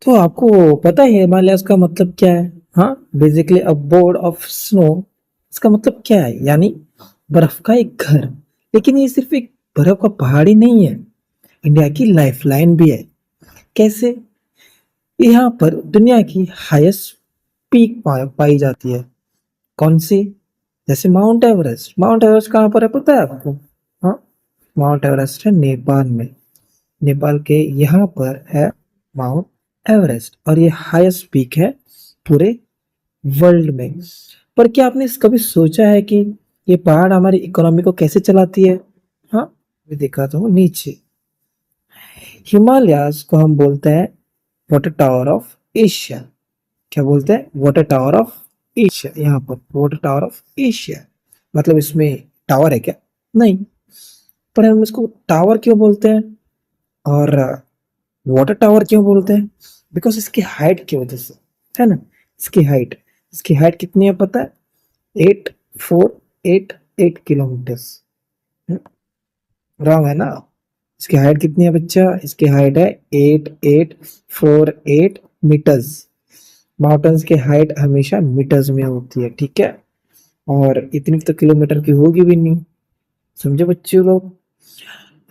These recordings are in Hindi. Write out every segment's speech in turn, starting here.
तो आपको पता है हिमालयाज का मतलब क्या है? हाँ, basically a board of snow. इसका मतलब क्या है? यानी बर्फ का एक घर। लेकिन ये सिर्फ एक बर्फ का पहाड़ ही नहीं है, इंडिया की लाइफलाइन भी है। कैसे? यहाँ पर दुनिया की हाईएस्ट पीक पाई जाती है। कौन सी? जैसे माउंट एवरेस्ट। माउंट एवरेस्ट कहाँ पर है पता है आपको? हाँ, माउंट एवरेस्ट है नेपाल में। नेपाल के यहाँ पर है माउंट एवरेस्ट, और ये हाईएस्ट पीक है पूरे वर्ल्ड में। पर क्या आपने कभी सोचा है कि ये पहाड़ हमारी इकोनॉमी को कैसे चलाती है? हाँ, मैं दिखाता हूँ नीचे। हिमालयाज को हम बोलते हैं वाटर टावर ऑफ एशिया। क्या बोलते हैं? Water tower of Asia. यहाँ पर वाटर टावर ऑफ एशिया मतलब इसमें टावर है क्या? नहीं। पर हम इसको टावर क्यों बोलते हैं और वाटर टावर क्यों बोलते हैं? बिकॉज इसकी हाइट की वजह से, है ना। इसकी हाइट कितनी है पता है? 8488 किलोमीटर्स। रॉन्ग है ना? इसकी हाइट कितनी है बच्चा? इसकी हाइट है 8848 मीटर्स। माउंटेन्स की हाइट हमेशा मीटर्स में होती है, ठीक है। और इतनी तो किलोमीटर की होगी भी नहीं, समझे बच्चे लोग।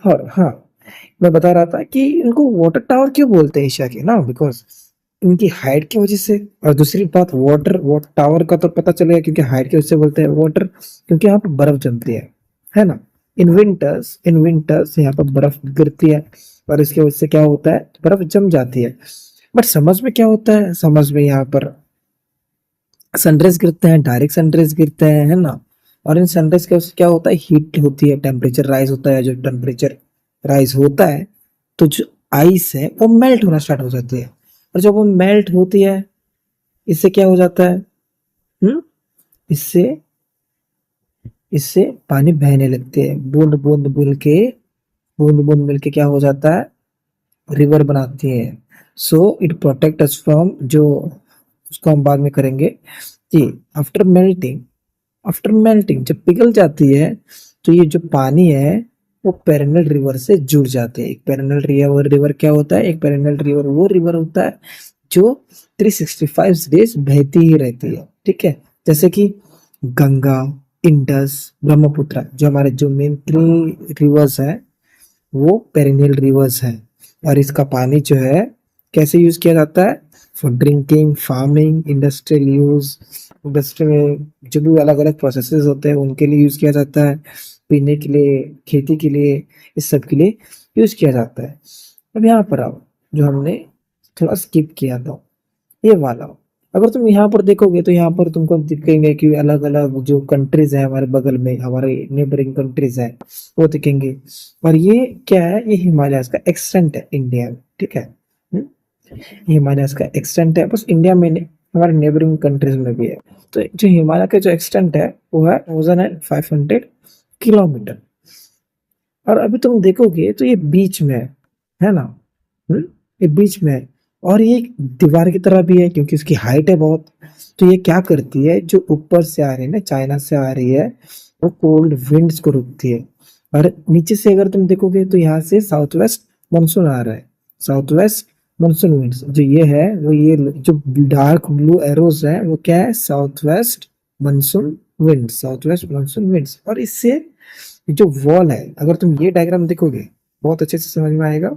और हाँ, मैं बता रहा था कि इनको वाटर टावर क्यों बोलते हैं एशिया के ना, बिकॉज इनकी हाइट की वजह से। और दूसरी बात, वाटर टावर का तो पता चलेगा क्योंकि हाइट की वजह से बोलते हैं वाटर, क्योंकि यहाँ पर बर्फ जमती है ना। इन विंटर्स यहाँ पर बर्फ गिरती है, और इसकी वजह से क्या होता है? बर्फ जम जाती है। बट समझ में क्या होता है? समझ में यहाँ पर सनराइज गिरते हैं, डायरेक्ट सनराइज गिरते हैं, है ना। और इन सनराइज के उससे क्या होता है? हीट होती है, टेम्परेचर राइज होता है। जो टेम्परेचर राइज होता है तो जो आइस है वो मेल्ट होना स्टार्ट हो जाती है। और जब वो मेल्ट होती है, इससे क्या हो जाता है? हम्म इससे इससे पानी बहने लगते हैं, बूंद बूंद मिल के क्या हो जाता है? रिवर बनाती है। So it protect us from जो, उसको हम बाद में करेंगे कि आफ्टर मेल्टिंग जब पिघल जाती है, तो ये जो पानी है वो पेरेनल रिवर से जुड़ जाते हैं। एक पेरेनल रिवर रिवर क्या होता है? एक पेरेनल रिवर वो रिवर होता है जो 365 डेज बहती ही रहती है, ठीक है। जैसे कि गंगा, इंडस, ब्रह्मपुत्र, जो हमारे जो मेन 3 रिवर्स है, वो पेरेनियल रिवर्स है। और इसका पानी जो है कैसे यूज किया जाता है? For drinking, farming, industrial use. Industry में जो भी अलग अलग प्रोसेसेस होते हैं उनके लिए यूज किया जाता है, पीने के लिए, खेती के लिए, इस सब के लिए यूज किया जाता है। अब यहाँ पर आओ, जो हमने थोड़ा स्किप किया था, ये वाला। अगर तुम यहाँ पर देखोगे तो यहाँ पर तुमको दिखेंगे कि अलग अलग जो कंट्रीज है हमारे बगल में, हमारे नेबरिंग कंट्रीज है, वो दिखेंगे। और ये क्या है? ये हिमालय का एक्सटेंट है इंडिया में, ठीक है। ये हिमालय का एक्सटेंट है, बस इंडिया में नहीं, हमारे नेबरिंग कंट्रीज में भी है। तो जो हिमालय का जो एक्सटेंट है वो है 1500 किलोमीटर। और अभी तुम देखोगे तो ये बीच में है ना। हम्म ये बीच में है। और ये एक दीवार की तरह भी है क्योंकि इसकी हाइट है बहुत। तो ये क्या करती है? जो ऊपर से आ रही है ना, चाइना से आ रही है, वो कोल्ड विंड्स को रोकती है। और नीचे से अगर तुम देखोगे तो यहाँ से साउथ वेस्ट मानसून आ रहा है। साउथ वेस्ट मानसून विंड्स जो ये है, वो ये जो डार्क ब्लू एरोज है वो क्या है? South west monsoon winds. और इससे जो वॉल है, अगर तुम ये डायग्राम देखोगे बहुत अच्छे से समझ में आएगा।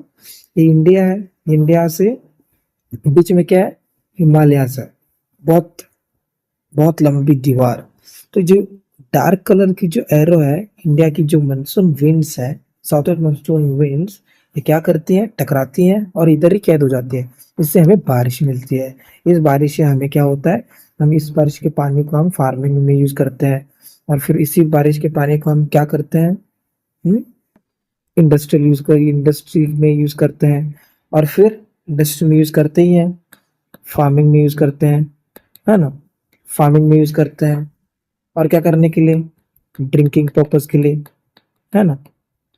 ये इंडिया है, इंडिया से बीच में क्या है? हिमालयाज है, बहुत बहुत लंबी दीवार। तो जो डार्क कलर की जो एरो है, इंडिया की जो मानसून विंड्स है, साउथ वेस्ट मानसून विंड्स, ये क्या करती हैं? टकराती हैं और इधर ही कैद हो जाती है। इससे हमें बारिश मिलती है। इस बारिश से हमें क्या होता है? हम इस बारिश के पानी को हम फार्मिंग में यूज करते हैं, और फिर इसी बारिश के पानी को हम क्या करते हैं? इंडस्ट्री में यूज करते हैं। और फिर इंडस्ट्री में यूज करते ही हैं, फार्मिंग में यूज करते हैं, है ना। फार्मिंग में यूज करते हैं और क्या करने के लिए? ड्रिंकिंग पर्पस के लिए, है ना।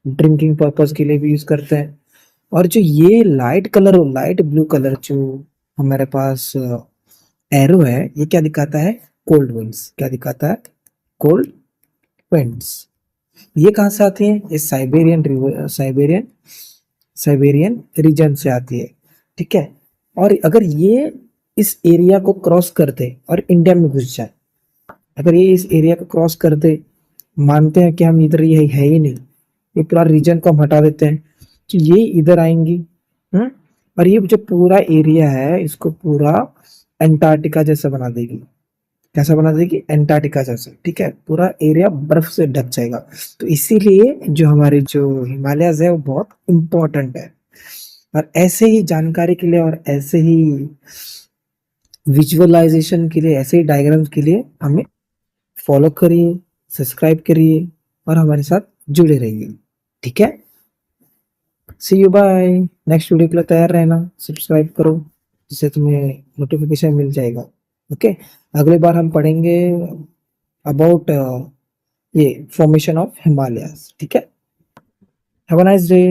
ड्रिंकिंग पर्पस के लिए भी यूज करते हैं। और जो ये लाइट ब्लू कलर जो हमारे पास एरो है, ये क्या दिखाता है? Cold winds. क्या दिखाता है? Cold winds. ये कहाँ से आती है? ये साइबेरियन रीजन से आती है, ठीक है। और अगर ये इस एरिया को क्रॉस कर दे और इंडिया में घुस जाए, अगर ये इस एरिया को क्रॉस कर दे, मानते हैं कि हम इधर ये है ही नहीं, ये पूरा रीजन को हम हटा देते हैं, तो ये इधर आएंगी। हम्म और ये जो पूरा एरिया है इसको पूरा अंटार्कटिका जैसा बना देगी। कैसा बना देगी? अंटार्कटिका जैसा, ठीक है, पूरा एरिया बर्फ से ढक जाएगा। तो इसीलिए जो हमारे जो हिमालयस है वो बहुत इंपॉर्टेंट है। और ऐसे ही जानकारी के लिए और ऐसे ही विजुअलाइजेशन के लिए, ऐसे ही डायग्राम्स के लिए हमें फॉलो करिए, सब्सक्राइब करिए और हमारे साथ जुड़े रहिए। ठीक है, सी यू, बाय। नेक्स्ट वीडियो के लिए तैयार रहना, सब्सक्राइब करो जिससे तुम्हें नोटिफिकेशन मिल जाएगा। ओके, अगली बार हम पढ़ेंगे अबाउट ये फॉर्मेशन ऑफ हिमालयास। ठीक है, हैव अ नाइस डे।